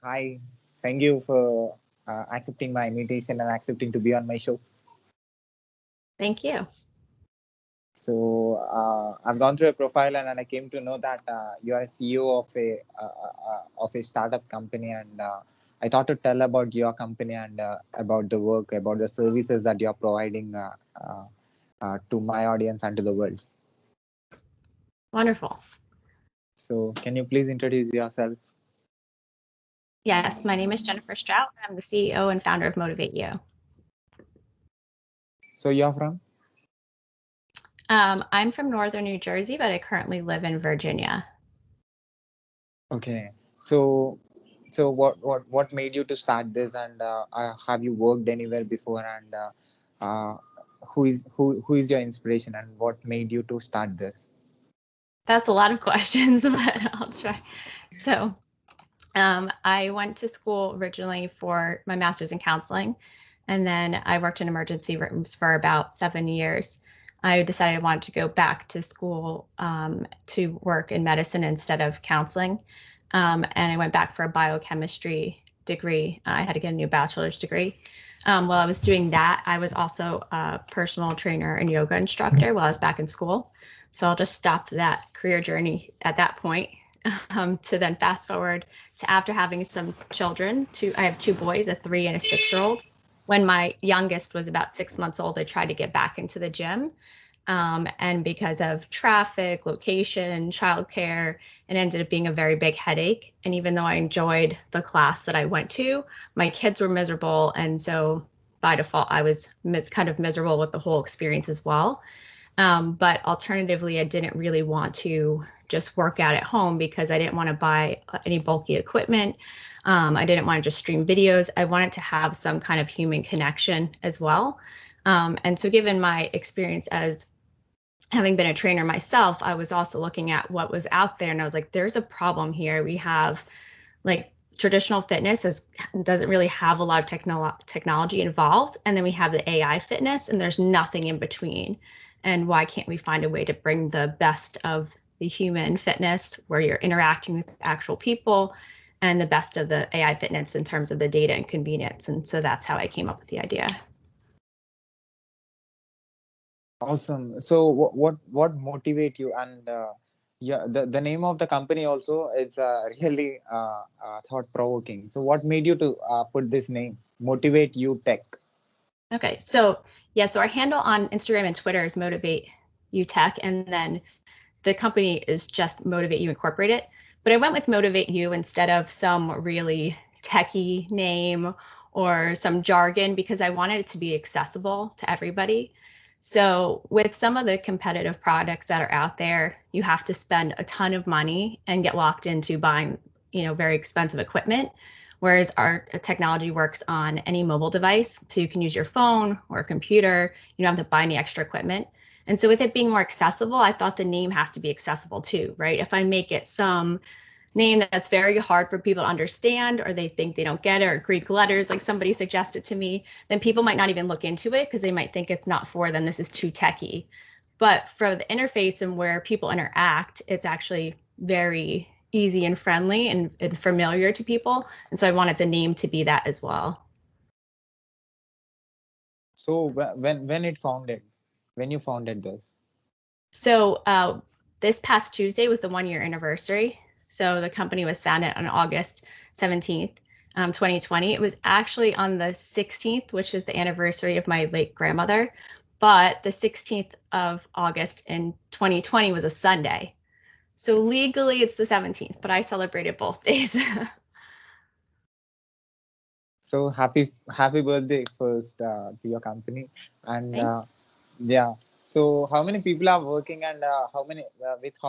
Hi, thank you for accepting my invitation and accepting to be on my show. Thank you. So I've gone through a profile and I came to know that you are a CEO of a startup company, and I thought to tell about your company and about the work, about the services that you are providing to my audience and to the world. Wonderful. So can you please introduce yourself? Yes, my name is Jennifer Strout. I'm the CEO and founder of MotivateU. So you're from? I'm from Northern New Jersey, but I currently live in Virginia. Okay. So what made you to start this, and have you worked anywhere before, and who is your inspiration, and what made you to start this? That's a lot of questions, but I'll try. So I went to school originally for my master's in counseling, and then I worked in emergency rooms for about 7 years. I decided I wanted to go back to school to work in medicine instead of counseling. And I went back for a biochemistry degree. I had to get a new bachelor's degree. While I was doing that, I was also a personal trainer and yoga instructor while I was back in school. So I'll just stop that career journey at that point to then fast forward to after having some children. I have 2 boys, a 3 and a 6-year-old. When my youngest was about 6 months old, I tried to get back into the gym. And because of traffic, location, childcare, it ended up being a very big headache. And even though I enjoyed the class that I went to, my kids were miserable. And so by default, I was kind of miserable with the whole experience as well. But alternatively, I didn't really want to just work out at home because I didn't want to buy any bulky equipment. I didn't want to just stream videos. I wanted to have some kind of human connection as well. And so given my experience as having been a trainer myself, I was also looking at what was out there, and I was like, there's a problem here. We have like traditional fitness doesn't really have a lot of technology involved, and then we have the AI fitness, and there's nothing in between. And why can't we find a way to bring the best of the human fitness where you're interacting with actual people and the best of the AI fitness in terms of the data and convenience? And so that's how I came up with the idea. Awesome. So what motivate you, and yeah, the name of the company also is really thought provoking. So what made you to put this name, Motivate You Tech? Okay, so yeah, so our handle on Instagram and Twitter is MotivateUTech, and then the company is just Motivate You Incorporated. But I went with Motivate You instead of some really techie name or some jargon because I wanted it to be accessible to everybody. So with some of the competitive products that are out there, you have to spend a ton of money and get locked into buying, very expensive equipment. Whereas our technology works on any mobile device. So you can use your phone or a computer. You don't have to buy any extra equipment. And so with it being more accessible, I thought the name has to be accessible too, right? If I make it some name that's very hard for people to understand, or they think they don't get it, or Greek letters like somebody suggested to me, then people might not even look into it because they might think it's not for them. This is too techy. But for the interface and where people interact, it's actually very easy and friendly and familiar to people. And so I wanted the name to be that as well. So when you founded this? So this past Tuesday was the 1-year anniversary. So the company was founded on August 17th, 2020. It was actually on the 16th, which is the anniversary of my late grandmother. But the 16th of August in 2020 was a Sunday. So legally it's the 17th, but I celebrated both days. So happy birthday first to your company, and yeah. So how many people are working, and how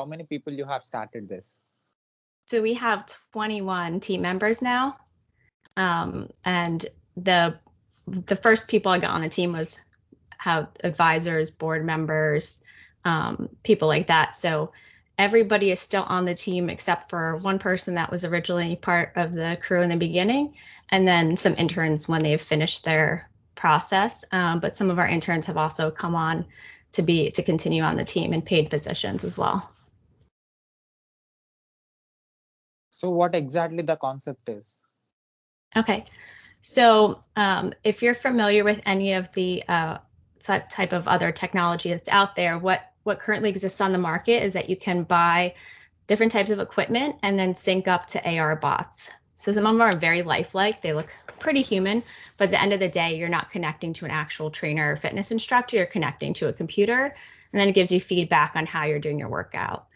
many people you have started this? So we have 21 team members now, and the first people I got on the team have advisors, board members, people like that. So everybody is still on the team except for one person that was originally part of the crew in the beginning, and then some interns when they've finished their process. But some of our interns have also come on to continue on the team in paid positions as well. So what exactly the concept is? Okay. So if you're familiar with any of the type of other technology that's out there, what currently exists on the market is that you can buy different types of equipment and then sync up to AR bots. So some of them are very lifelike. They look pretty human, but at the end of the day, you're not connecting to an actual trainer or fitness instructor. You're connecting to a computer, and then it gives you feedback on how you're doing your workout.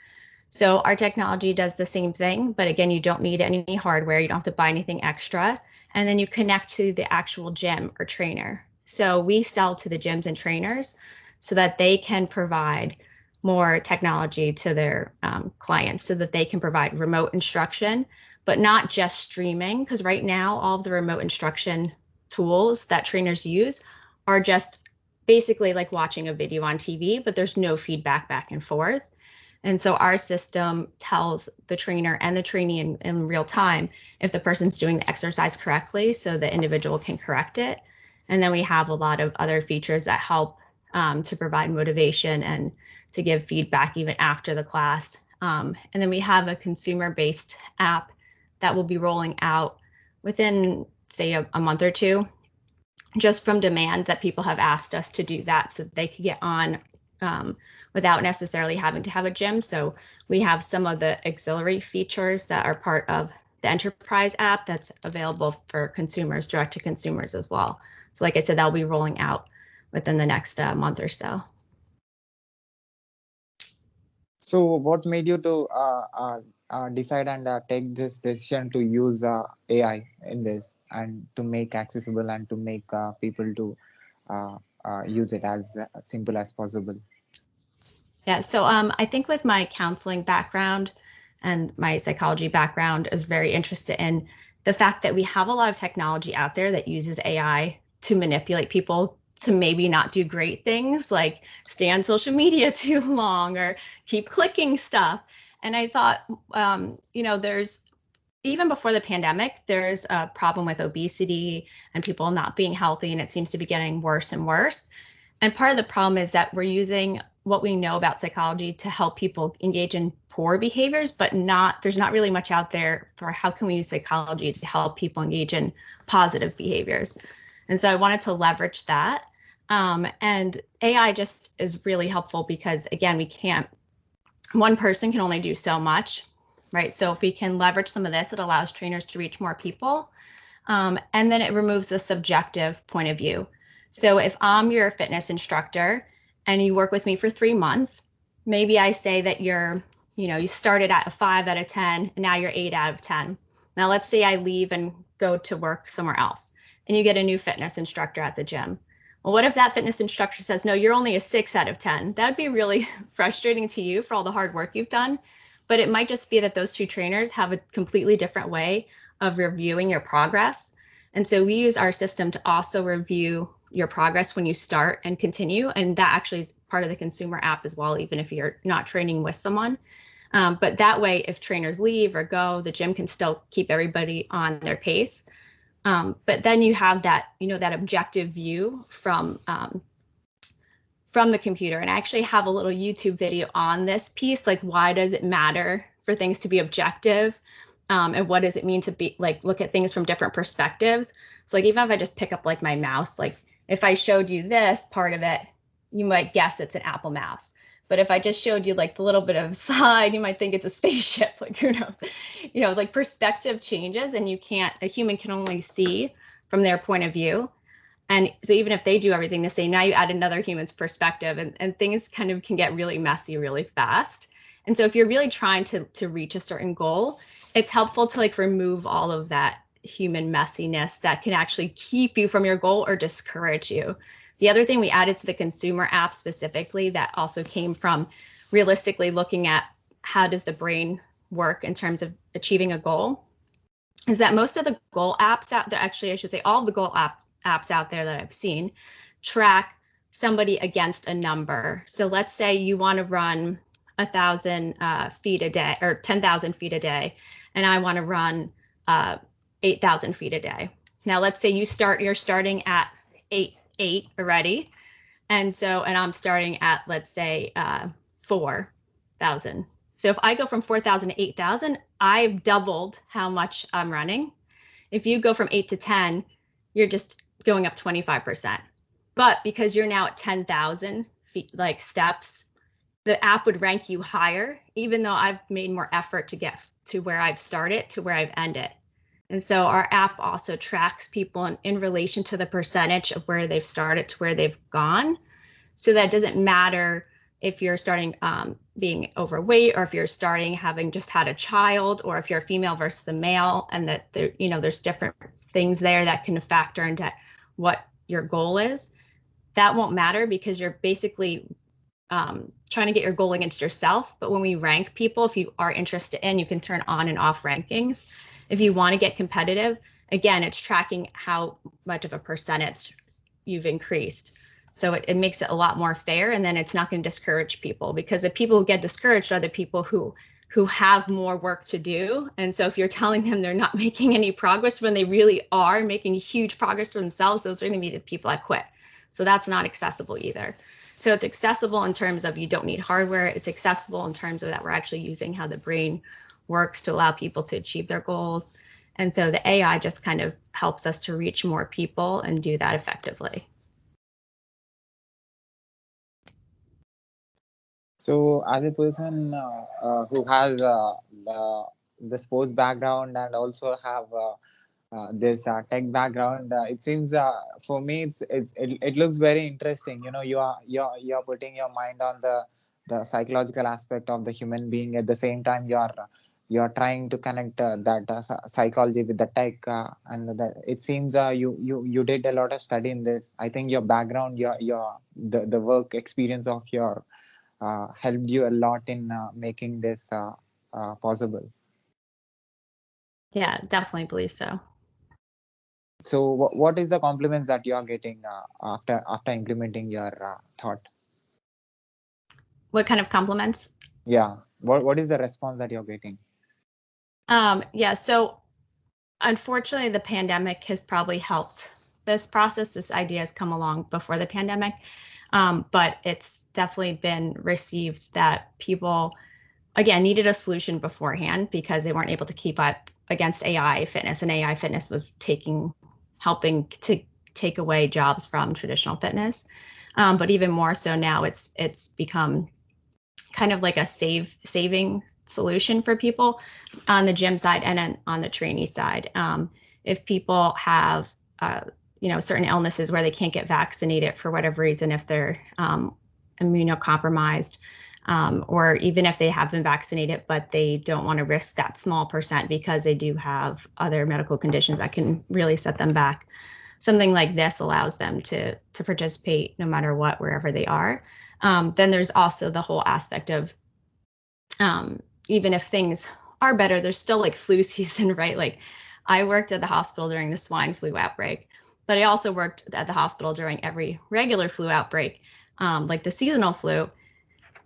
So our technology does the same thing, but again, you don't need any hardware. You don't have to buy anything extra. And then you connect to the actual gym or trainer. So we sell to the gyms and trainers so that they can provide more technology to their clients so that they can provide remote instruction, but not just streaming. Because right now, all of the remote instruction tools that trainers use are just basically like watching a video on TV, but there's no feedback back and forth. And so our system tells the trainer and the trainee in real time if the person's doing the exercise correctly so the individual can correct it. And then we have a lot of other features that help to provide motivation and to give feedback even after the class. And then we have a consumer-based app that will be rolling out within, say, a month or two, just from demand that people have asked us to do that so that they could get on without necessarily having to have a gym. So we have some of the auxiliary features that are part of the enterprise app that's available for consumers, direct to consumers as well. So like I said, that'll be rolling out within the next month or so. So what made you to decide and take this decision to use AI in this and to make accessible and to make people to use it as simple as possible? Yeah, so I think with my counseling background and my psychology background is very interested in the fact that we have a lot of technology out there that uses AI to manipulate people to maybe not do great things like stay on social media too long or keep clicking stuff. And I thought, there's even before the pandemic, there's a problem with obesity and people not being healthy, and it seems to be getting worse and worse. And part of the problem is that we're using what we know about psychology to help people engage in poor behaviors, but there's not really much out there for how can we use psychology to help people engage in positive behaviors. And so I wanted to leverage that. And AI just is really helpful because, again, one person can only do so much, right? So if we can leverage some of this, it allows trainers to reach more people. And then it removes the subjective point of view. So if I'm your fitness instructor and you work with me for 3 months, maybe I say that you started at a 5 out of 10, and now you're 8 out of 10. Now let's say I leave and go to work somewhere else and you get a new fitness instructor at the gym. Well, what if that fitness instructor says, no, you're only a 6 out of 10? That would be really frustrating to you for all the hard work you've done. But it might just be that those two trainers have a completely different way of reviewing your progress. And so we use our system to also review your progress when you start and continue. And that actually is part of the consumer app as well, even if you're not training with someone. But that way, if trainers leave or go, the gym can still keep everybody on their pace. But then you have that, that objective view from the computer. And I actually have a little YouTube video on this piece, like why does it matter for things to be objective? And what does it mean to be like look at things from different perspectives? So like even if I just pick up like my mouse, like if I showed you this part of it, you might guess it's an Apple mouse. But if I just showed you like the little bit of side, you might think it's a spaceship. Like who knows? Like perspective changes, and a human can only see from their point of view. And so even if they do everything the same, now you add another human's perspective, and things kind of can get really messy really fast. And so if you're really trying to reach a certain goal, it's helpful to like remove all of that human messiness that can actually keep you from your goal or discourage you. The other thing we added to the consumer app specifically that also came from realistically looking at how does the brain work in terms of achieving a goal is that most of the goal apps out there, actually I should say all of the goal apps out there that I've seen track somebody against a number. So let's say you want to run 1,000 feet a day or 10,000 feet a day, and I want to run 8,000 feet a day. Now let's say you're starting at 8 already, and I'm starting at, let's say 4,000. So if I go from 4,000 to 8,000, I've doubled how much I'm running. If you go from 8 to 10, you're just going up 25%. But because you're now at 10,000 feet, like steps, the app would rank you higher, even though I've made more effort to get to where I've started to where I've ended. And so our app also tracks people in relation to the percentage of where they've started to where they've gone. So that doesn't matter if you're starting being overweight, or if you're starting having just had a child, or if you're a female versus a male, and that there, there's different things there that can factor into what your goal is. That won't matter because you're basically trying to get your goal against yourself. But when we rank people, if you are interested in, you can turn on and off rankings. If you want to get competitive, again, it's tracking how much of a percentage you've increased. So it makes it a lot more fair, and then it's not going to discourage people, because the people who get discouraged are the people who have more work to do. And so if you're telling them they're not making any progress when they really are making huge progress for themselves, those are going to be the people that quit. So that's not accessible either. So it's accessible in terms of you don't need hardware. It's accessible in terms of that we're actually using how the brain works to allow people to achieve their goals. And so the AI just kind of helps us to reach more people and do that effectively. So, as a person who has the sports background and also have this tech background, it seems for me it looks very interesting. You're putting your mind on the psychological aspect of the human being. At the same time, you're trying to connect that psychology with the tech, and it seems you did a lot of study in this. I think your background, the work experience of your helped you a lot in making this possible. Yeah, definitely believe so. So what is the compliments that you are getting after implementing your thought? What kind of compliments? Yeah. What is the response that you're getting? Yeah, so unfortunately, the pandemic has probably helped this process. This idea has come along before the pandemic, but it's definitely been received that people, again, needed a solution beforehand because they weren't able to keep up against AI fitness, and AI fitness was helping to take away jobs from traditional fitness. But even more so now, it's become kind of like a saving solution for people on the gym side and then on the trainee side. If people have certain illnesses where they can't get vaccinated for whatever reason, if they're immunocompromised, or even if they have been vaccinated but they don't want to risk that small percent because they do have other medical conditions that can really set them back. Something like this allows them to participate no matter what, wherever they are. Then there's also the whole aspect of even if things are better, there's still like flu season, right? Like I worked at the hospital during the swine flu outbreak, but I also worked at the hospital during every regular flu outbreak, like the seasonal flu.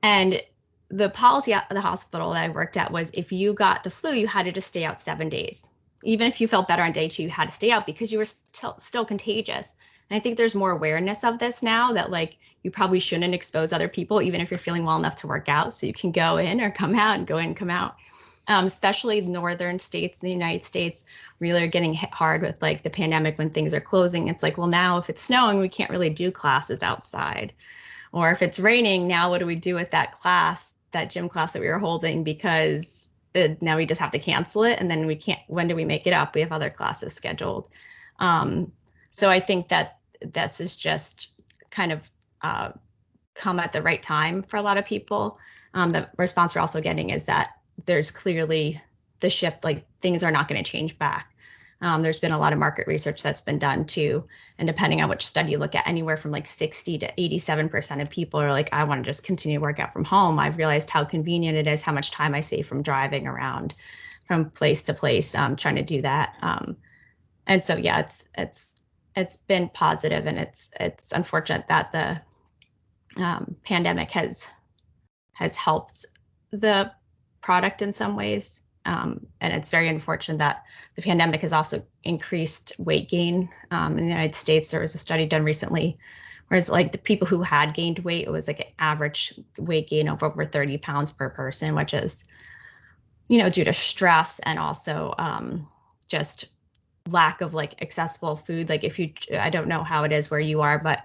And the policy at the hospital that I worked at was if you got the flu, you had to just stay out 7 days. Even if you felt better on day 2, you had to stay out because you were still contagious. And I think there's more awareness of this now, that like you probably shouldn't expose other people, even if you're feeling well enough to work out. So you can go in or come out, and go in and come out. Especially northern states in the United States really are getting hit hard with like the pandemic when things are closing. It's like, well, now if it's snowing, we can't really do classes outside. Or if it's raining, now what do we do with that class, that gym class that we were holding? Because now we just have to cancel it, and then we can't. When do we make it up? We have other classes scheduled. So I think that this is just kind of come at the right time for a lot of people. The response we're also getting is that there's clearly the shift, like things are not going to change back. There's been a lot of market research that's been done too. And depending on which study you look at, anywhere from like 60 to 87% of people are like, I want to just continue to work out from home. I've realized how convenient it is, how much time I save from driving around from place to place, trying to do that. And so, yeah, it's been positive, and it's unfortunate that the pandemic has helped the product in some ways. And it's very unfortunate that the pandemic has also increased weight gain. In the United States, there was a study done recently, whereas like the people who had gained weight, it was like an average weight gain of over 30 pounds per person, which is, due to stress and also just lack of like accessible food. Like I don't know how it is where you are, but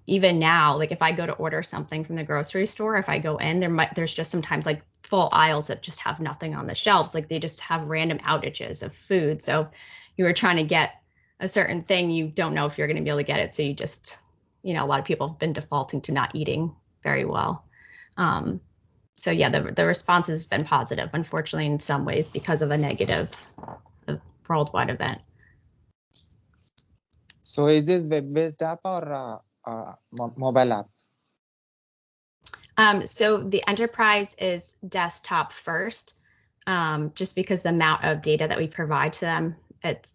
even now, like if I go to order something from the grocery store, if I go in, there's just sometimes like full aisles that just have nothing on the shelves. Like they just have random outages of food. So you were trying to get a certain thing, you don't know if you're going to be able to get it. So you just, a lot of people have been defaulting to not eating very well. So yeah, the response has been positive, unfortunately, in some ways because of a negative worldwide event. So is this web-based app or mobile app? So the enterprise is desktop first, just because the amount of data that we provide to them, it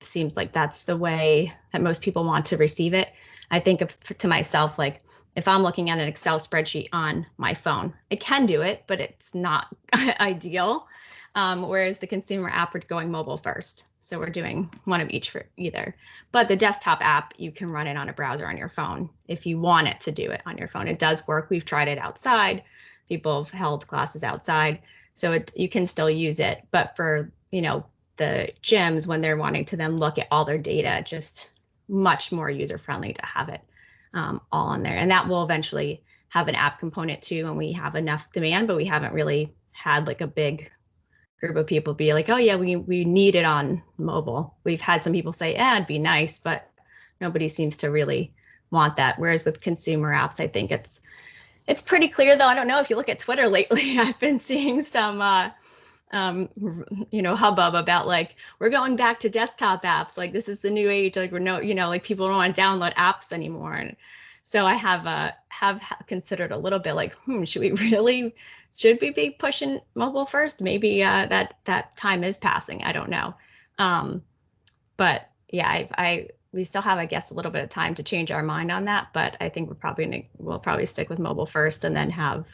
seems like that's the way that most people want to receive it. I think to myself, like if I'm looking at an Excel spreadsheet on my phone, I can do it, but it's not ideal. Whereas the consumer app, we're going mobile first. So we're doing one of each for either. But the desktop app, you can run it on a browser on your phone if you want it to do it on your phone. It does work. We've tried it outside. People have held classes outside. So you can still use it. But for, the gyms, when they're wanting to then look at all their data, just much more user-friendly to have it all on there. And that will eventually have an app component too when we have enough demand, but we haven't really had like a big group of people be like, oh yeah, we need it on mobile. We've had some people say, it'd be nice, but nobody seems to really want that. Whereas with consumer apps, I think it's pretty clear, though. I don't know if you look at Twitter lately, I've been seeing some hubbub about like, we're going back to desktop apps. Like this is the new age. Like like people don't want to download apps anymore. And so I have considered a little bit like, should we be pushing mobile first? Maybe that time is passing. I don't know. But yeah, we still have, I guess, a little bit of time to change our mind on that. But I think we'll probably stick with mobile first and then have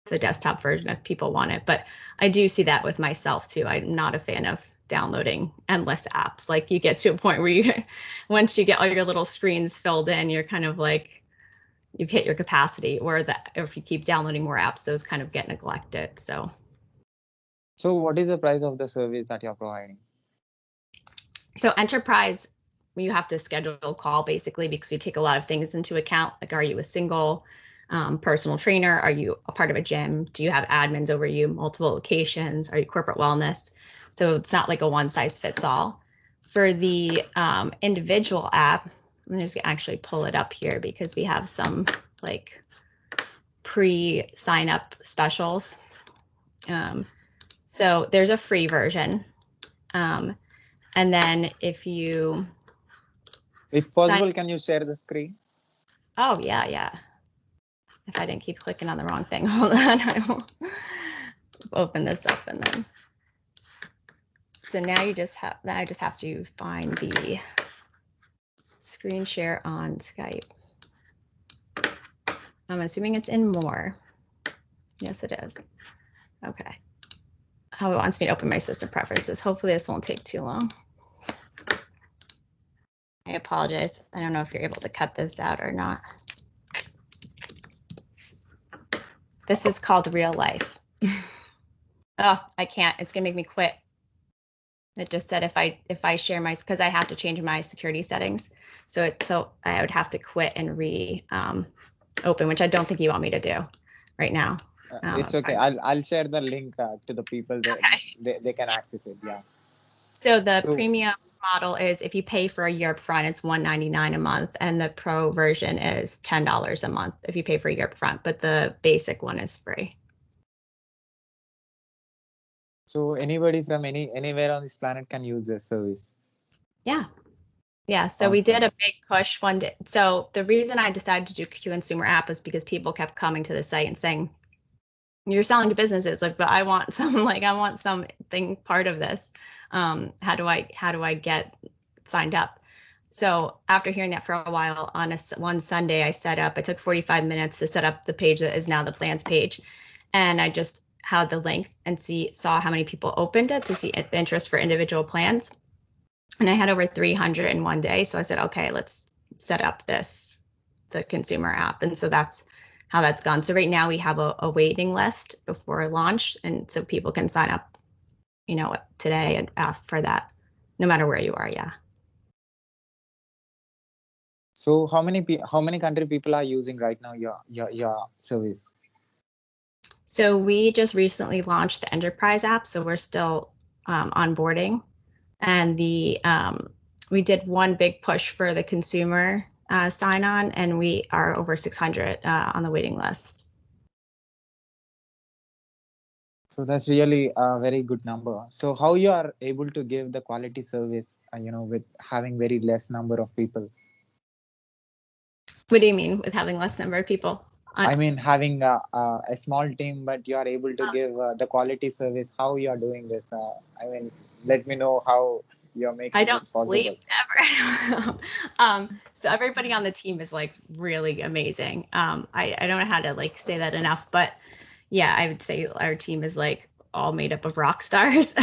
the desktop version if people want it. But I do see that with myself too. I'm not a fan of downloading endless apps. Like you get to a point where once you get all your little screens filled in, you're kind of like, you've hit your capacity, or that if you keep downloading more apps, those kind of get neglected. So what is the price of the service that you're providing? So enterprise, you have to schedule a call basically because we take a lot of things into account. Like, are you a single personal trainer? Are you a part of a gym? Do you have admins over you, multiple locations? Are you corporate wellness? So it's not like a one size fits all. For the individual app, I'm just gonna actually pull it up here because we have some like pre-sign up specials. So there's a free version. And then if possible, can you share the screen? Oh, yeah. If I didn't keep clicking on the wrong thing, hold on, I will open this up and then. So now I just have to find the screen share on Skype. I'm assuming it's in more. Yes, it is. Okay. How it wants me to open my system preferences. Hopefully this won't take too long. I apologize. I don't know if you're able to cut this out or not. This is called real life. Oh, I can't. It's gonna make me quit. It just said if I share because I have to change my security settings. So I would have to quit and open, which I don't think you want me to do right now. It's okay. I'll share the link to the people that they can access it. Yeah. So the premium model is if you pay for a year up front, it's $199 a month, and the pro version is $10 a month if you pay for a year up front, but the basic one is free. So anybody from anywhere on this planet can use this service? Yeah. So we did a big push one day. So the reason I decided to do consumer app is because people kept coming to the site and saying, you're selling to businesses, like, but I want something part of this. How do I get signed up? So after hearing that for a while, on one Sunday, I took 45 minutes to set up the page that is now the plans page. And I just had the link and saw how many people opened it to see interest for individual plans. And I had over 300 in one day. So I said, okay, let's set up the consumer app. And so that's how that's gone. So right now we have a waiting list before launch. And so people can sign up, today and for that. no matter where you are. Yeah. So how many country people are using right now your service? So we just recently launched the enterprise app, so we're still onboarding, and we did one big push for the consumer sign on, and we are over 600 on the waiting list. So that's really a very good number. So how you are able to give the quality service, with having very less number of people? What do you mean with having less number of people? I mean, having a small team, but you are able to give the quality service. How you are doing this? I mean, let me know how you are I making don't this possible. sleep ever. So everybody on the team is like really amazing. I don't know how to like say that enough, but yeah, I would say our team is like all made up of rock stars.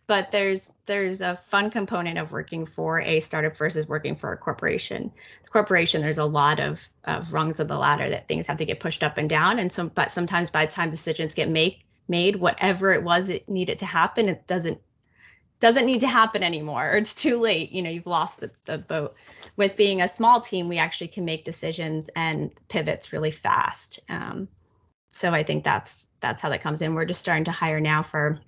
But there's a fun component of working for a startup versus working for a corporation. The corporation, there's a lot of rungs of the ladder that things have to get pushed up and down, and but sometimes by the time decisions get made, whatever it was it needed to happen, it doesn't need to happen anymore, or it's too late. You've lost the boat. With being a small team, we actually can make decisions and pivots really fast. So I think that's how that comes in. We're just starting to hire now for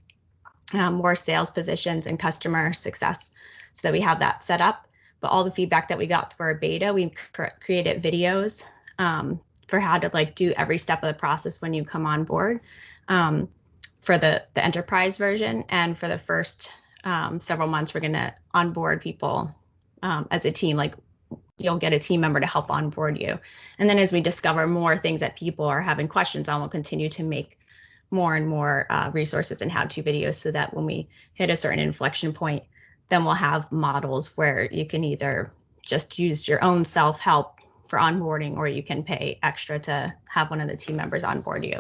more sales positions and customer success, so that we have that set up. But all the feedback that we got through our beta, we created videos for how to like do every step of the process when you come on board, for the enterprise version. And for the first several months, we're going to onboard people as a team. Like, you'll get a team member to help onboard you. And then as we discover more things that people are having questions on, we'll continue to make more and more resources and how-to videos, so that when we hit a certain inflection point, then we'll have models where you can either just use your own self-help for onboarding, or you can pay extra to have one of the team members onboard you.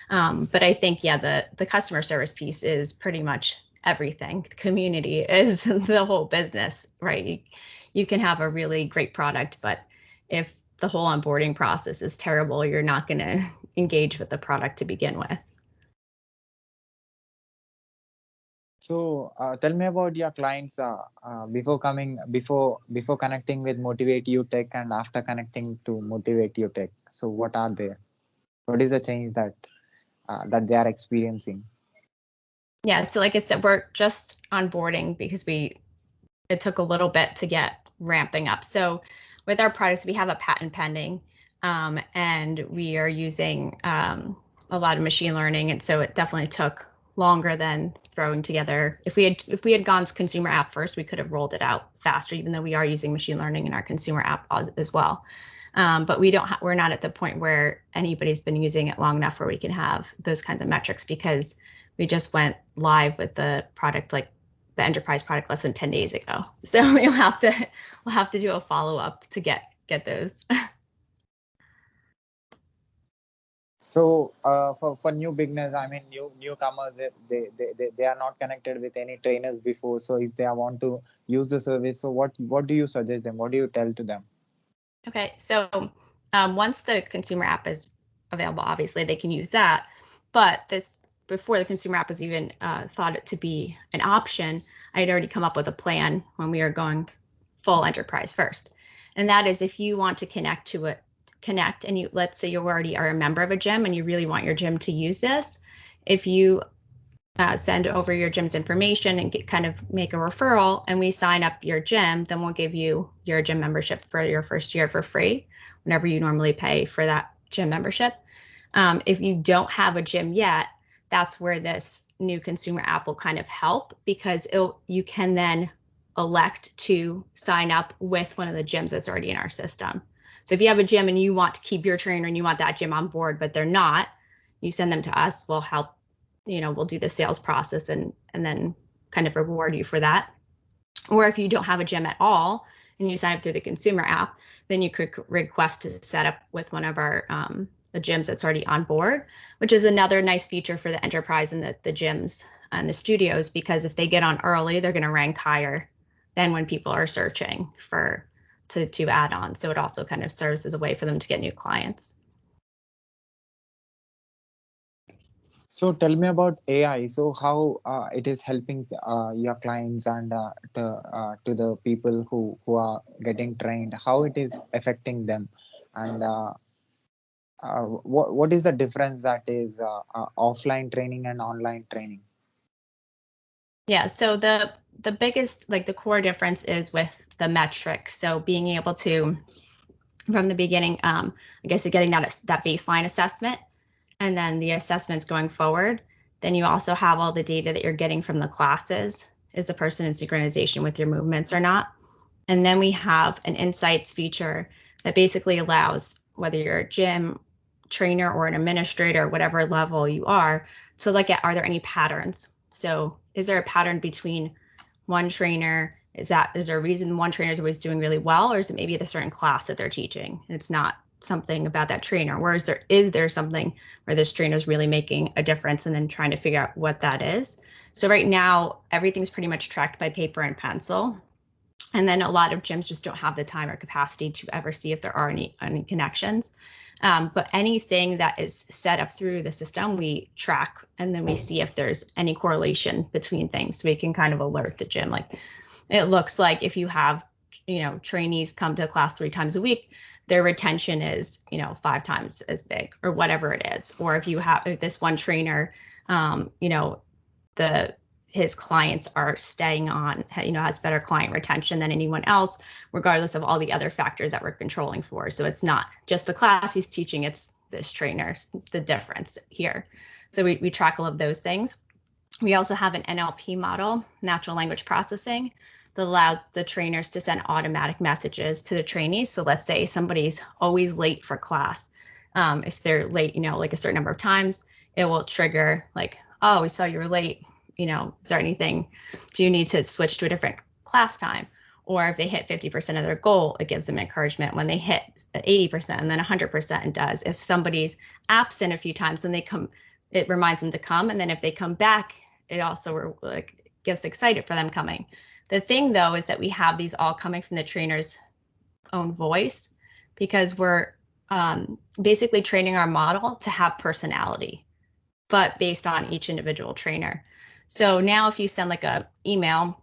But I think, yeah, the customer service piece is pretty much everything. The community is the whole business, right? You can have a really great product, but if the whole onboarding process is terrible, you're not going to engage with the product to begin with. So tell me about your clients before connecting with MotivateUTech and after connecting to MotivateUTech. So what are they? What is the change that they are experiencing? Yeah, so like I said, we're just onboarding because it took a little bit to get ramping up. So with our products, we have a patent pending, and we are using a lot of machine learning, and so it definitely took longer than throwing together. If we had gone to consumer app first, we could have rolled it out faster, even though we are using machine learning in our consumer app as well. But we're not at the point where anybody's been using it long enough where we can have those kinds of metrics, because we just went live with the product, like the enterprise product, less than 10 days ago. So we'll have to do a follow up to get those. So for new beginners, I mean newcomers, they are not connected with any trainers before. So if they want to use the service, so what do you suggest them? What do you tell to them? Okay, so once the consumer app is available, obviously they can use that. But before the consumer app was even thought it to be an option, I had already come up with a plan when we were going full enterprise first. And that is, if you want to connect and let's say you already are a member of a gym and you really want your gym to use this, if you send over your gym's information and kind of make a referral, and we sign up your gym, then we'll give you your gym membership for your first year for free, whenever you normally pay for that gym membership. If you don't have a gym yet, that's where this new consumer app will kind of help, because you can then elect to sign up with one of the gyms that's already in our system. So if you have a gym and you want to keep your trainer and you want that gym on board, but they're not, you send them to us. We'll help, we'll do the sales process and then kind of reward you for that. Or if you don't have a gym at all and you sign up through the consumer app, then you could request to set up with one of our the gyms that's already on board, which is another nice feature for the enterprise and the gyms and the studios, because if they get on early, they're going to rank higher than when people are searching to add on. So it also kind of serves as a way for them to get new clients. So tell me about AI. So how it is helping your clients and to the people who are getting trained, how it is affecting them, and what is the difference that is offline training and online training? Yeah, so the biggest, like the core difference is with the metrics. So being able to, from the beginning, I guess getting that baseline assessment, and then the assessments going forward. Then you also have all the data that you're getting from the classes. Is the person in synchronization with your movements or not? And then we have an insights feature that basically allows, whether you're a gym trainer or an administrator, whatever level you are, to look at, are there any patterns? So is there a pattern between one trainer? Is there a reason one trainer is always doing really well, or is it maybe the certain class that they're teaching? And it's not something about that trainer. Whereas is there something where this trainer is really making a difference, and then trying to figure out what that is. So right now, everything's pretty much tracked by paper and pencil. And then a lot of gyms just don't have the time or capacity to ever see if there are any connections. But anything that is set up through the system, we track, and then we see if there's any correlation between things. So we can kind of alert the gym. Like, it looks like if you have, trainees come to class 3 times a week, their retention is, 5 times as big, or whatever it is. Or if this one trainer, his clients are staying on, has better client retention than anyone else, regardless of all the other factors that we're controlling for. So it's not just the class he's teaching, it's this trainer's the difference here. So we track all of those things. We also have an NLP model, natural language processing, that allows the trainers to send automatic messages to the trainees. So let's say somebody's always late for class. If they're late, like a certain number of times, it will trigger like, oh, we saw you were late. Is there anything, do you need to switch to a different class time? Or if they hit 50% of their goal, it gives them encouragement. When they hit 80% and then 100%, it does. If somebody's absent a few times, then it reminds them to come. And then if they come back, it also gets excited for them coming. The thing, though, is that we have these all coming from the trainer's own voice, because we're basically training our model to have personality, but based on each individual trainer. So now if you send like a email,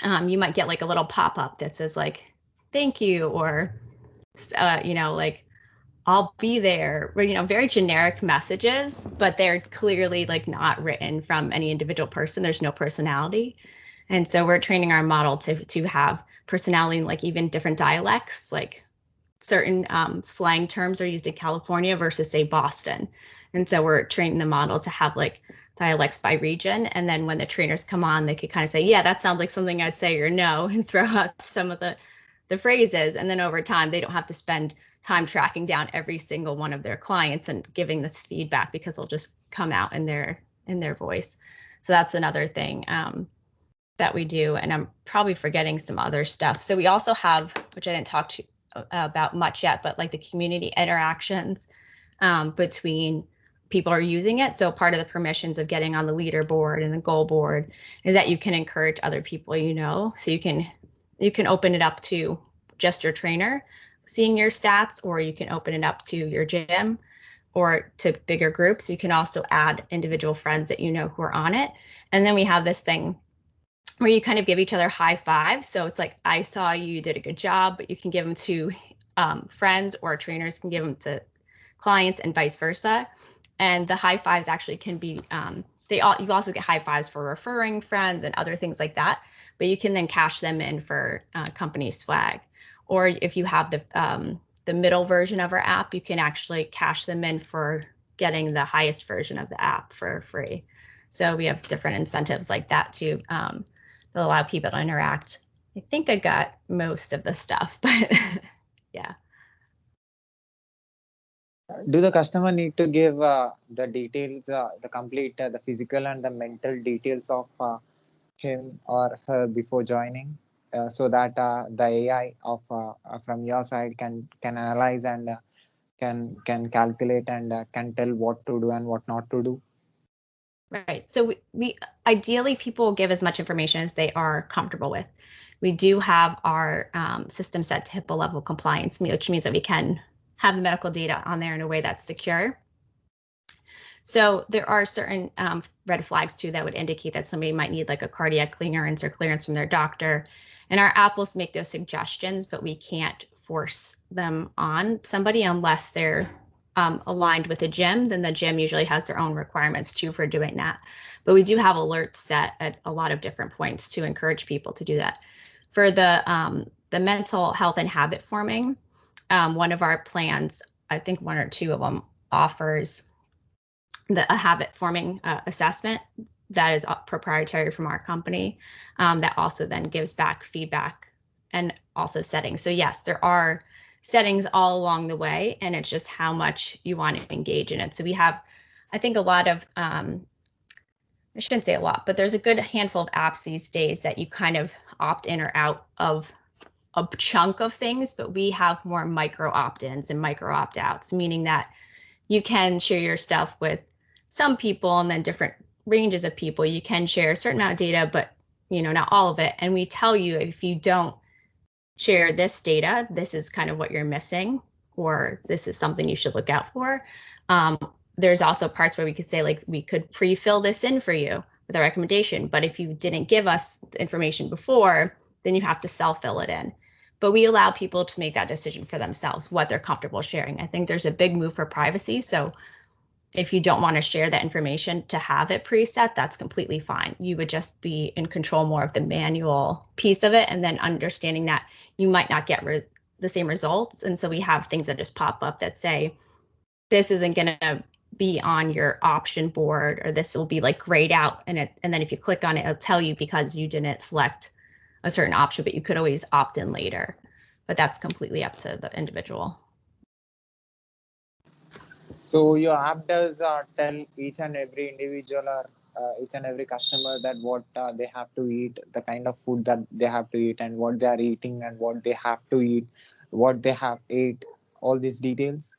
you might get like a little pop-up that says like, thank you, or, like, I'll be there, or, very generic messages, but they're clearly like not written from any individual person. There's no personality. And so we're training our model to have personality in like even different dialects, like certain slang terms are used in California versus, say, Boston. And so we're training the model to have like dialects by region. And then when the trainers come on, they could kind of say, yeah, that sounds like something I'd say, or no, and throw out some of the phrases. And then over time, they don't have to spend time tracking down every single one of their clients and giving this feedback, because they'll just come out in their voice. So that's another thing that we do. And I'm probably forgetting some other stuff. So we also have, which I didn't talk to about much yet, but like the community interactions between people are using it. So part of the permissions of getting on the leaderboard and the goal board is that you can encourage other people, so you can open it up to just your trainer seeing your stats, or you can open it up to your gym or to bigger groups. You can also add individual friends that who are on it. And then we have this thing where you kind of give each other high fives. So it's like, I saw you did a good job, but you can give them to friends, or trainers can give them to clients, and vice versa. And the high fives actually can be, you also get high fives for referring friends and other things like that, but you can then cash them in for company swag. Or if you have the middle version of our app, you can actually cash them in for getting the highest version of the app for free. So we have different incentives like that to allow people to interact. I think I got most of the stuff, but yeah. Do the customer need to give the details, the complete, the physical and the mental details of him or her before joining, so that the AI of from your side can analyze and can calculate and can tell what to do and what not to do? Right. So we ideally, people will give as much information as they are comfortable with. We do have our system set to HIPAA level compliance, which means that we can have the medical data on there in a way that's secure. So there are certain red flags too that would indicate that somebody might need like a cardiac clearance or clearance from their doctor. And our app will make those suggestions, but we can't force them on somebody unless they're aligned with a gym. Then the gym usually has their own requirements too for doing that. But we do have alerts set at a lot of different points to encourage people to do that. For the mental health and habit forming, one of our plans, I think one or two of them, offers a habit forming assessment that is proprietary from our company, that also then gives back feedback and also settings. So yes, there are settings all along the way, and it's just how much you want to engage in it. So we have, I think, a lot of I shouldn't say a lot, but there's a good handful of apps these days that you kind of opt in or out of a chunk of things, but we have more micro opt-ins and micro opt-outs, meaning that you can share your stuff with some people and then different ranges of people. You can share a certain amount of data, but not all of it. And we tell you, if you don't share this data, this is kind of what you're missing, or this is something you should look out for. There's also parts where we could say, like, we could pre-fill this in for you with a recommendation, but if you didn't give us the information before, then you have to self-fill it in. But we allow people to make that decision for themselves, what they're comfortable sharing. I think there's a big move for privacy. So if you don't want to share that information to have it preset, that's completely fine. You would just be in control more of the manual piece of it, and then understanding that you might not get the same results. And so we have things that just pop up that say, this isn't going to be on your option board, or this will be like grayed out. And then if you click on it, it'll tell you because you didn't select a certain option, but you could always opt in later. But that's completely up to the individual. So your app does tell each and every individual or each and every customer that what they have to eat, the kind of food that they have to eat, and what they are eating, and what they have to eat, what they have ate, all these details.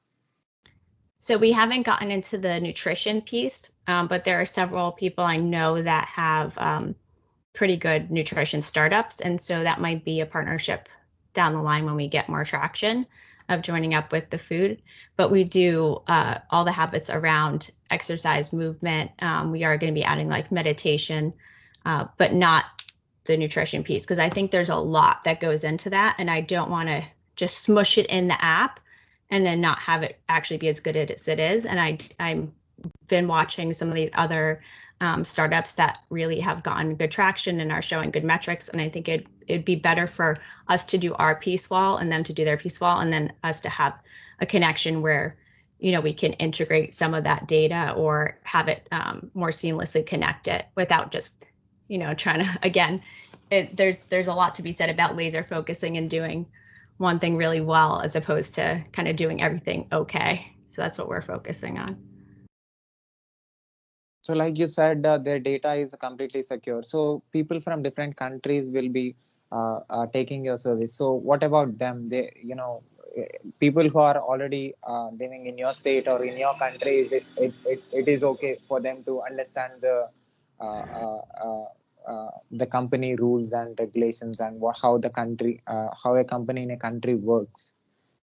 So we haven't gotten into the nutrition piece, but there are several people I know that have pretty good nutrition startups. And so that might be a partnership down the line when we get more traction of joining up with the food. But we do all the habits around exercise, movement. We are going to be adding like meditation, but not the nutrition piece, because I think there's a lot that goes into that. And I don't want to just smush it in the app and then not have it actually be as good as it is. And I've been watching some of these other startups that really have gotten good traction and are showing good metrics. And I think it'd be better for us to do our piece well and them to do their piece well, and then us to have a connection where, we can integrate some of that data or have it more seamlessly connected without just, trying to, again, there's a lot to be said about laser focusing and doing one thing really well as opposed to kind of doing everything okay. So that's what we're focusing on. So like you said, their data is completely secure. So people from different countries will be taking your service. So what about them? People who are already living in your state or in your country, it is okay for them to understand uh, uh, the company rules and regulations, and how how a company in a country works.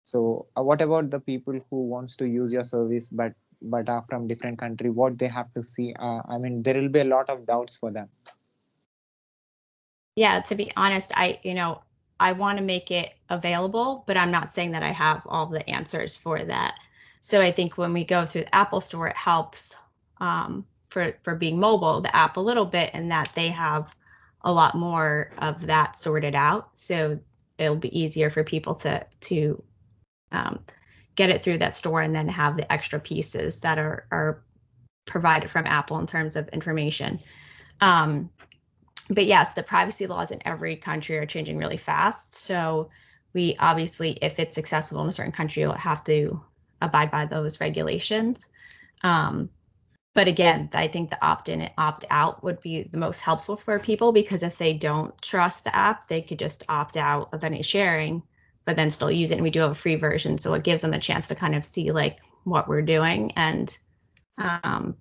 So what about the people who wants to use your service but are from different country? What they have to see? I mean, there will be a lot of doubts for them. Yeah, to be honest, I want to make it available, but I'm not saying that I have all the answers for that. So I think when we go through the Apple Store, it helps for being mobile, the app a little bit, in that they have a lot more of that sorted out. So it'll be easier for people to get it through that store and then have the extra pieces that are provided from Apple in terms of information. But yes, the privacy laws in every country are changing really fast. So we obviously, if it's accessible in a certain country, you'll have to abide by those regulations. But again, I think the opt-in and opt-out would be the most helpful for people, because if they don't trust the app, they could just opt out of any sharing, but then still use it. And we do have a free version, so it gives them a chance to kind of see like what we're doing and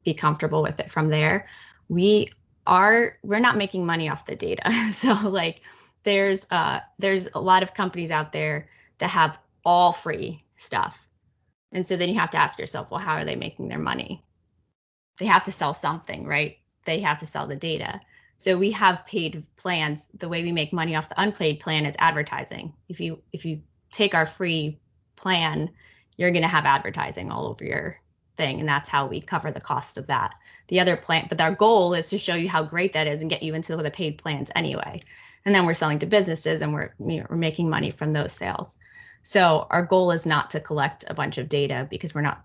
be comfortable with it from there. We're not making money off the data. So like there's a lot of companies out there that have all free stuff. And so then you have to ask yourself, well, how are they making their money? they have to sell something, right? They have to sell the data. So we have paid plans. The way we make money off the unpaid plan is advertising. If you take our free plan, you're going to have advertising all over your thing, and that's how we cover the cost of that. The other plan, but our goal is to show you how great that is and get you into the paid plans anyway. And then we're selling to businesses, and we're making money from those sales. So our goal is not to collect a bunch of data, because we're not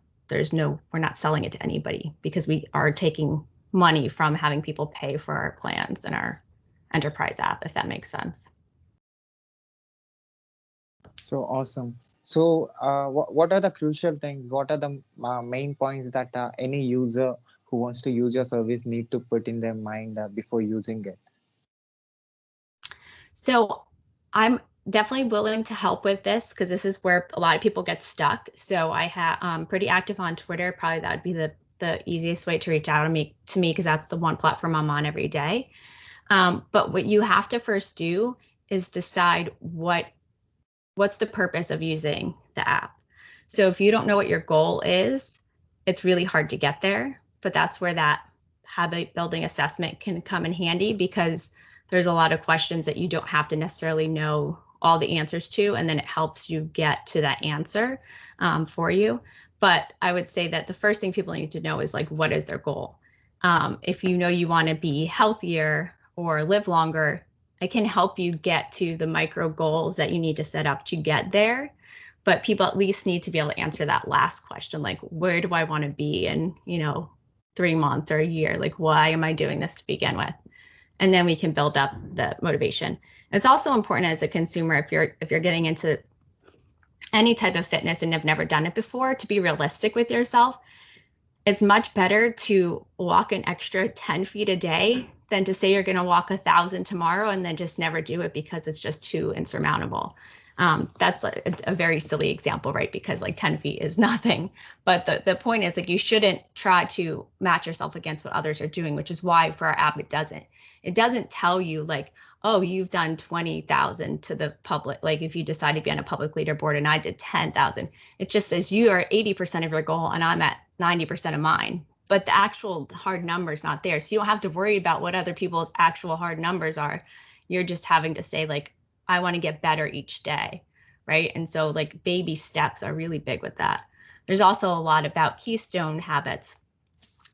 selling it to anybody, because we are taking money from having people pay for our plans in our enterprise app, if that makes sense. So awesome. So what are the crucial things? What are the main points that any user who wants to use your service need to put in their mind before using it? So I'm definitely willing to help with this, because this is where a lot of people get stuck. So I have pretty active on Twitter. Probably that would be the easiest way to reach out to me, because that's the one platform I'm on every day. But what you have to first do is decide what's the purpose of using the app. So if you don't know what your goal is, it's really hard to get there. But that's where that habit building assessment can come in handy, because there's a lot of questions that you don't have to necessarily know all the answers to, and then it helps you get to that answer for you. But I would say that the first thing people need to know is, like, what is their goal? If you know you want to be healthier or live longer, I can help you get to the micro goals that you need to set up to get there. But people at least need to be able to answer that last question, like, where do I want to be in 3 months or a year? Like, why am I doing this to begin with? And then we can build up the motivation. It's also important as a consumer, if you're getting into any type of fitness and have never done it before, to be realistic with yourself. It's much better to walk an extra 10 feet a day than to say you're going to walk 1,000 tomorrow and then just never do it because it's just too insurmountable. That's a very silly example, right? Because like 10 feet is nothing. But the point is, like, you shouldn't try to match yourself against what others are doing, which is why for our app, it doesn't tell you like, oh, you've done 20,000 to the public. Like if you decide to be on a public leaderboard and I did 10,000, it just says you are 80% of your goal and I'm at 90% of mine. But the actual hard number is not there. So you don't have to worry about what other people's actual hard numbers are. You're just having to say, like, I want to get better each day, right? And so like baby steps are really big with that. There's also a lot about keystone habits.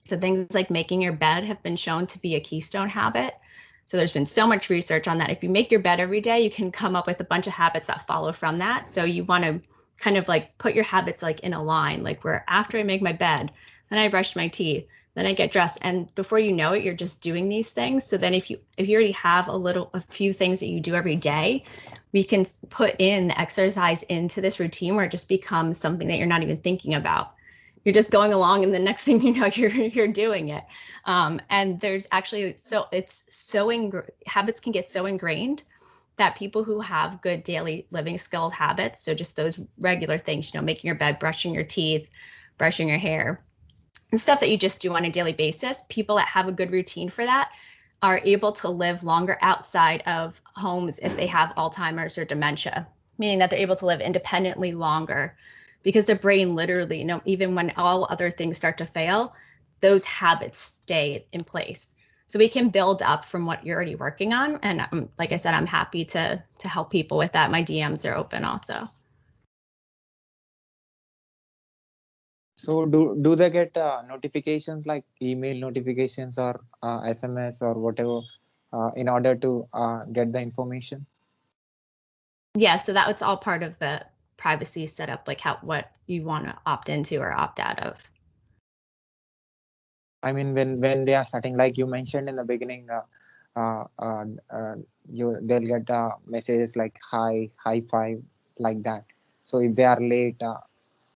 So things like making your bed have been shown to be a keystone habit. So there's been so much research on that. If you make your bed every day, you can come up with a bunch of habits that follow from that. So you want to kind of like put your habits like in a line, like where after I make my bed, then I brush my teeth, then I get dressed, and before you know it, you're just doing these things. So then if you already have a few things that you do every day, we can put in the exercise into this routine where it just becomes something that you're not even thinking about. You're just going along, and the next thing you know, you're doing it. And there's actually habits can get so ingrained that people who have good daily living skill habits, so just those regular things, making your bed, brushing your teeth, brushing your hair, and stuff that you just do on a daily basis, people that have a good routine for that are able to live longer outside of homes if they have Alzheimer's or dementia, meaning that they're able to live independently longer, because the brain literally, even when all other things start to fail, those habits stay in place. So we can build up from what you're already working on. And like I said, I'm happy to help people with that. My DMs are open also. So do they get notifications like email notifications or SMS or whatever in order to get the information? Yeah, so that was all part of the privacy setup, like what you want to opt into or opt out of. I mean, when they are starting, like you mentioned in the beginning, they'll get messages like hi, high five, like that. So if they are late,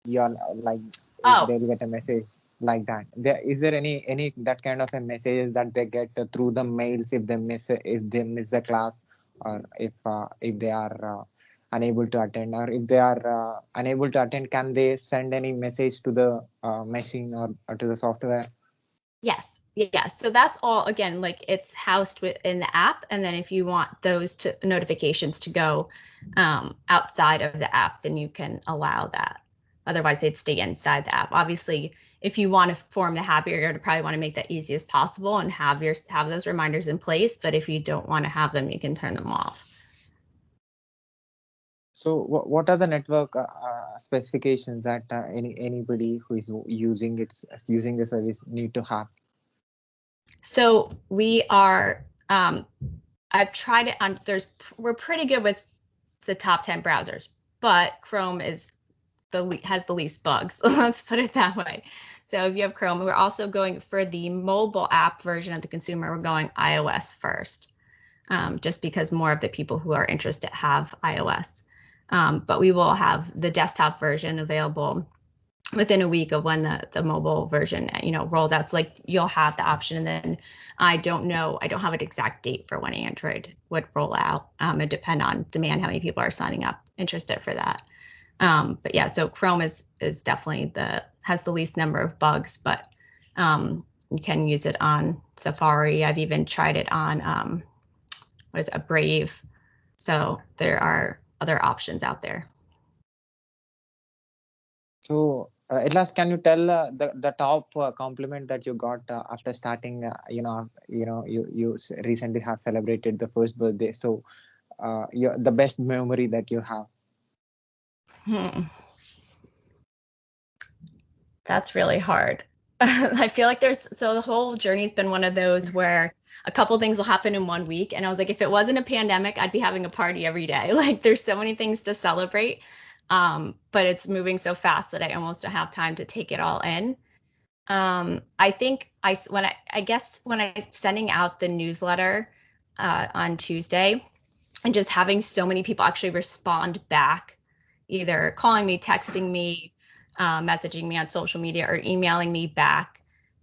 you're like they'll get a message like that. Is there any that kind of a messages that they get through the mails if they miss the class, or if they are unable to attend, or if they are unable to attend, can they send any message to the machine or to the software? Yes. So that's all, again, like it's housed within the app. And then if you want those notifications to go outside of the app, then you can allow that. Otherwise, they'd stay inside the app. Obviously, if you want to form the habit, you're going to probably want to make that easy as possible and have those reminders in place. But if you don't want to have them, you can turn them off. So what are the network specifications that anybody who is using the service need to have? So we are. I've tried it on. We're pretty good with the top 10 browsers, but Chrome has the least bugs. Let's put it that way. So if you have Chrome, we're also going for the mobile app version of the consumer. We're going iOS first, just because more of the people who are interested have iOS. But we will have the desktop version available within a week of when the mobile version rolled out. So like you'll have the option, and then I don't have an exact date for when Android would roll out. It depend on demand, how many people are signing up interested for that. But yeah, so Chrome is definitely has the least number of bugs, but you can use it on Safari. I've even tried it on Brave. So there are other options out there. So at last, can you tell the top compliment that you got after starting? You recently have celebrated the first birthday. So the best memory that you have. That's really hard. I feel like the whole journey's been one of those where a couple things will happen in 1 week. And I was like, if it wasn't a pandemic, I'd be having a party every day. Like there's so many things to celebrate. But it's moving so fast that I almost don't have time to take it all in. I think when I sending out the newsletter on Tuesday and just having so many people actually respond back, either calling me, texting me, messaging me on social media, or emailing me back,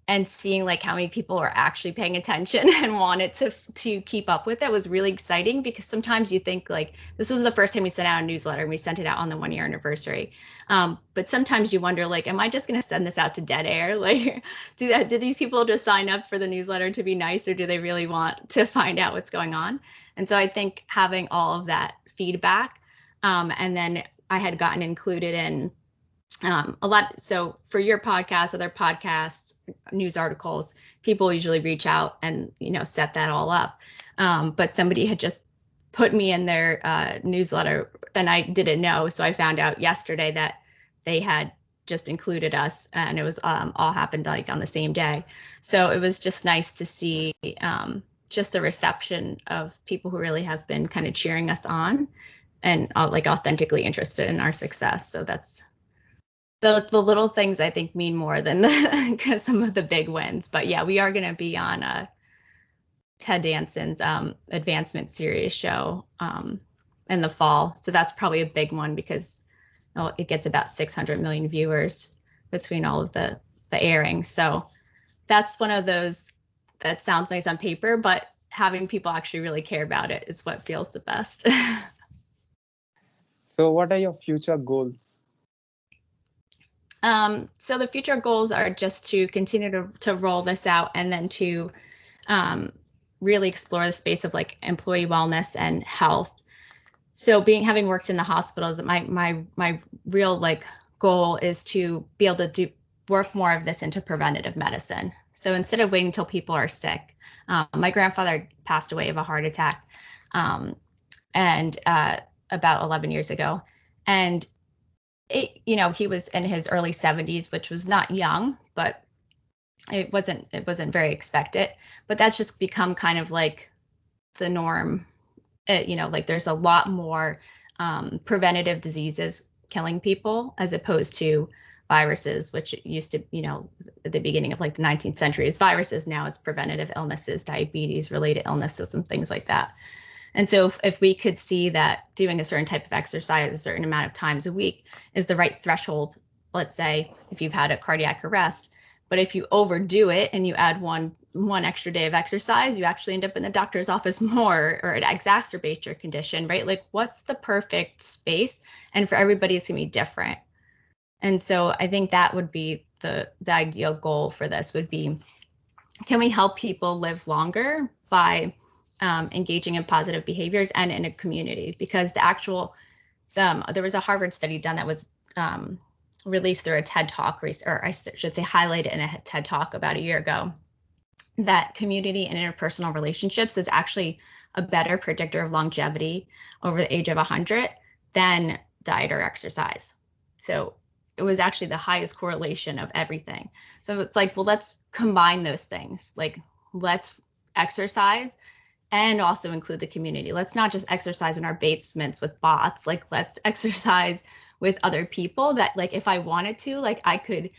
and seeing like how many people are actually paying attention and wanted to keep up with it was really exciting, because sometimes you think like this was the first time we sent out a newsletter, and we sent it out on the 1-year anniversary. But sometimes you wonder, like, am I just going to send this out to dead air? Like, did these people just sign up for the newsletter to be nice, or do they really want to find out what's going on? And so I think having all of that feedback, and then I had gotten included in a lot. So for your podcast, other podcasts, news articles, people usually reach out and, set that all up. But somebody had just put me in their newsletter, and I didn't know. So I found out yesterday that they had just included us, and it was all happened like on the same day. So it was just nice to see just the reception of people who really have been kind of cheering us on and like authentically interested in our success. So that's the little things I think mean more than some of the big wins. But yeah, we are going to be on Ted Danson's advancement series show in the fall. So that's probably a big one, because it gets about 600 million viewers between all of the airings. So that's one of those that sounds nice on paper, but having people actually really care about it is what feels the best. So what are your future goals? So the future goals are just to continue to roll this out, and then to really explore the space of like employee wellness and health. So having worked in the hospitals, my real like goal is to be able to work more of this into preventative medicine. So instead of waiting until people are sick, my grandfather passed away of a heart attack, and about 11 years ago, and he was in his early 70s, which was not young, but it wasn't very expected. But that's just become kind of like the norm. Like there's a lot more preventative diseases killing people, as opposed to viruses, which used to, at the beginning of like the 19th century is viruses. Now it's preventative illnesses, diabetes related illnesses, and things like that. And so if we could see that doing a certain type of exercise a certain amount of times a week is the right threshold, let's say if you've had a cardiac arrest, but if you overdo it and you add one extra day of exercise, you actually end up in the doctor's office more, or it exacerbates your condition, right? Like, what's the perfect space? And for everybody, it's going to be different. And so I think that would be the ideal goal for this would be, can we help people live longer by engaging in positive behaviors and in a community? Because there was a Harvard study done that was released through a TED Talk, or I should say highlighted in a TED Talk about a year ago, that community and interpersonal relationships is actually a better predictor of longevity over the age of 100 than diet or exercise. So it was actually the highest correlation of everything. So it's like, well, let's combine those things. Like, let's exercise and also include the community. Let's not just exercise in our basements with bots. Like, let's exercise with other people that, like, if I wanted to, like, I could,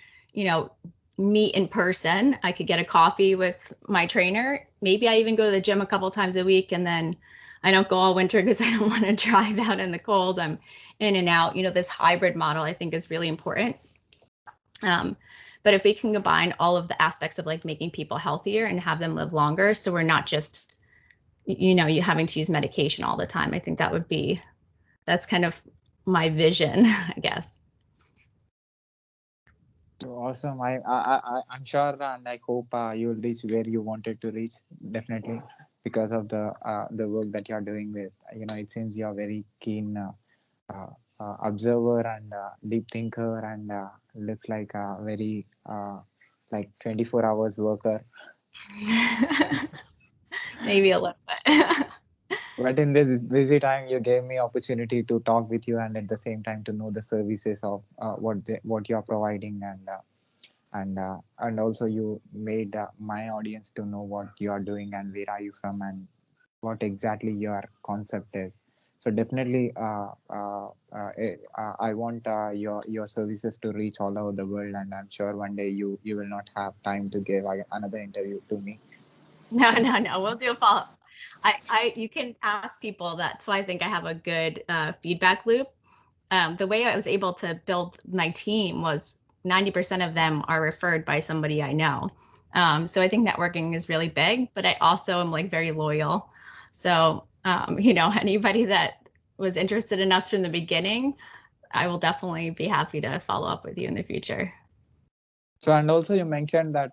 meet in person. I could get a coffee with my trainer. Maybe I even go to the gym a couple times a week, and then I don't go all winter because I don't want to drive out in the cold. I'm in and out. This hybrid model I think is really important. But if we can combine all of the aspects of like making people healthier and have them live longer, so we're not just, you having to use medication all the time, I think that's kind of my vision, I guess. Awesome. I'm sure and I hope you'll reach where you wanted to reach, definitely, because of the work that you're doing with. It seems you're very keen observer and deep thinker, and looks like a very like 24 hours worker. Maybe a little bit. But in this busy time, you gave me opportunity to talk with you, and at the same time to know the services of what you're providing, and also you made my audience to know what you are doing and where are you from and what exactly your concept is. So definitely, I want your services to reach all over the world, and I'm sure one day you will not have time to give another interview to me. No, we'll do a follow-up. You can ask people. That's why I think I have a good feedback loop. The way I was able to build my team was 90% of them are referred by somebody I know. So I think networking is really big, but I also am like very loyal. So, anybody that was interested in us from the beginning, I will definitely be happy to follow up with you in the future. So, and also you mentioned that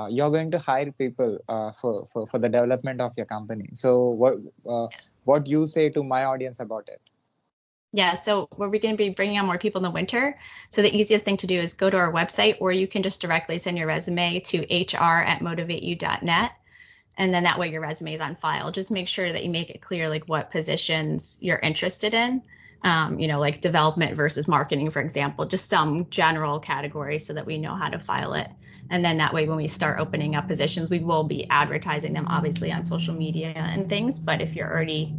you're going to hire people for the development of your company. So what you say to my audience about it? Yeah, so we're going to be bringing on more people in the winter. So the easiest thing to do is go to our website, or you can just directly send your resume to hr@motivateu.net. And then that way your resume is on file. Just make sure that you make it clear like what positions you're interested in, like development versus marketing, for example, just some general categories so that we know how to file it. And then that way when we start opening up positions, we will be advertising them obviously on social media and things. But if you already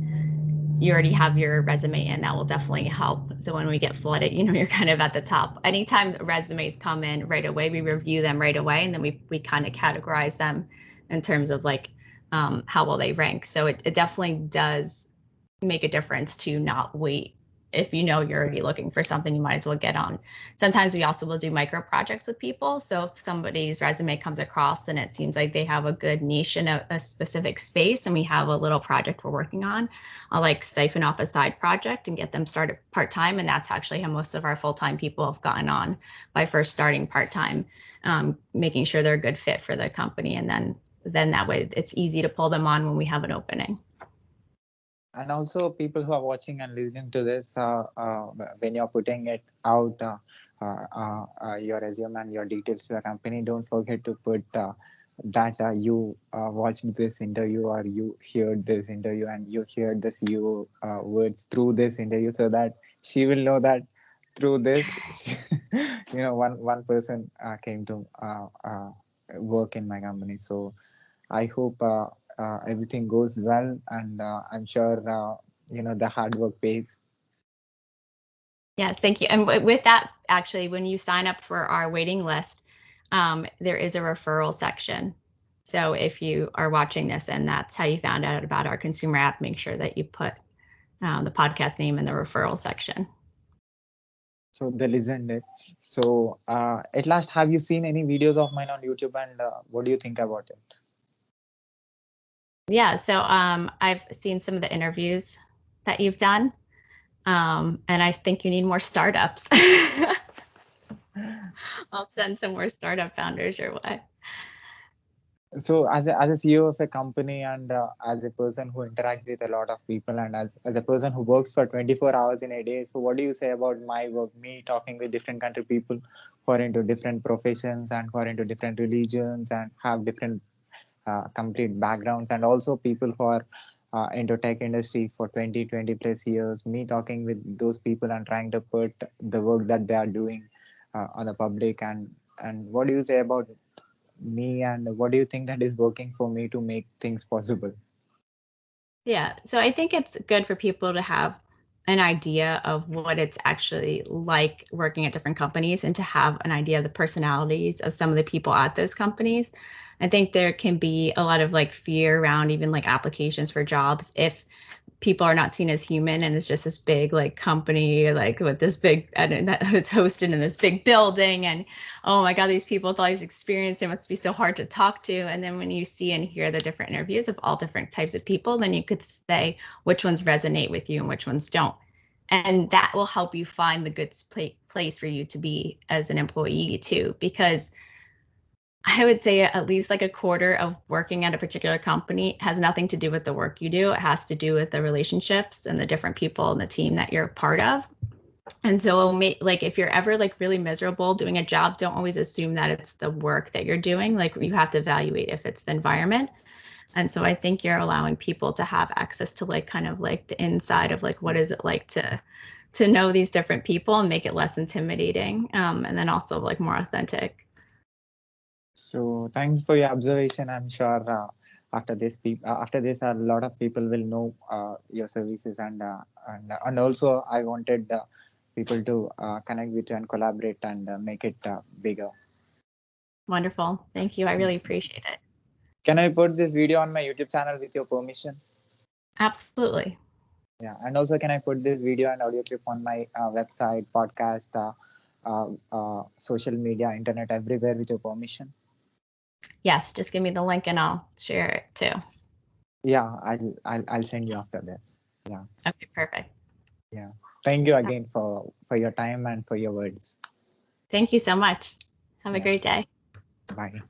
have your resume in, that will definitely help. So when we get flooded, you're kind of at the top. Anytime resumes come in right away, we review them right away, and then we kind of categorize them in terms of like how well they rank. So it definitely does make a difference to not wait. If you're already looking for something, you might as well get on. Sometimes we also will do micro projects with people. So if somebody's resume comes across and it seems like they have a good niche in a specific space, and we have a little project we're working on, I'll like siphon off a side project and get them started part-time. And that's actually how most of our full-time people have gotten on, by first starting part-time, making sure they're a good fit for the company. And then that way it's easy to pull them on when we have an opening. And also people who are watching and listening to this, when you're putting it out, your resume and your details to the company, don't forget to put that you watched this interview, or you heard this interview, and you heard the CEO words through this interview, so that she will know that through this, one person came to work in my company. So I hope everything goes well, and I'm sure the hard work pays. Yes, thank you. And with that, actually, when you sign up for our waiting list, there is a referral section. So if you are watching this and that's how you found out about our consumer app, make sure that you put the podcast name in the referral section. So they listened it. So at last, have you seen any videos of mine on YouTube, and what do you think about it? Yeah, so I've seen some of the interviews that you've done, and I think you need more startups. I'll send some more startup founders your way. So as a CEO of a company and as a person who interacts with a lot of people and as a person who works for 24 hours in a day, so what do you say about my work, me talking with different country people who are into different professions and who are into different religions and have different complete backgrounds, and also people who are into tech industry for 20 plus years, me talking with those people and trying to put the work that they are doing on the public, and what do you say about me and what do you think that is working for me to make things possible? Yeah, so I think it's good for people to have an idea of what it's actually like working at different companies and to have an idea of the personalities of some of the people at those companies. I think there can be a lot of like fear around even like applications for jobs if people are not seen as human and it's just this big like company like with this big and it's hosted in this big building and oh my god, these people with all these experience, it must be so hard to talk to. And then when you see and hear the different interviews of all different types of people, then you could say which ones resonate with you and which ones don't, and that will help you find the good place for you to be as an employee too, because I would say at least like a quarter of working at a particular company has nothing to do with the work you do. It has to do with the relationships and the different people and the team that you're part of. And so like if you're ever like really miserable doing a job, don't always assume that it's the work that you're doing. Like you have to evaluate if it's the environment. And so I think you're allowing people to have access to like kind of like the inside of like what is it like to know these different people and make it less intimidating, and then also like more authentic. So thanks for your observation. I'm sure after this a lot of people will know your services, and also I wanted people to connect with you and collaborate and make it bigger. Wonderful. Thank you. I really appreciate it. Can I put this video on my YouTube channel with your permission? Absolutely. Yeah, and also can I put this video and audio clip on my website, podcast, social media, internet, everywhere with your permission? Yes, just give me the link and I'll share it too. Yeah, I'll send you after this. Yeah, Okay, perfect. yeah. Thank you again for your time and for your words. Thank you so much. Have a Yeah, great day. bye.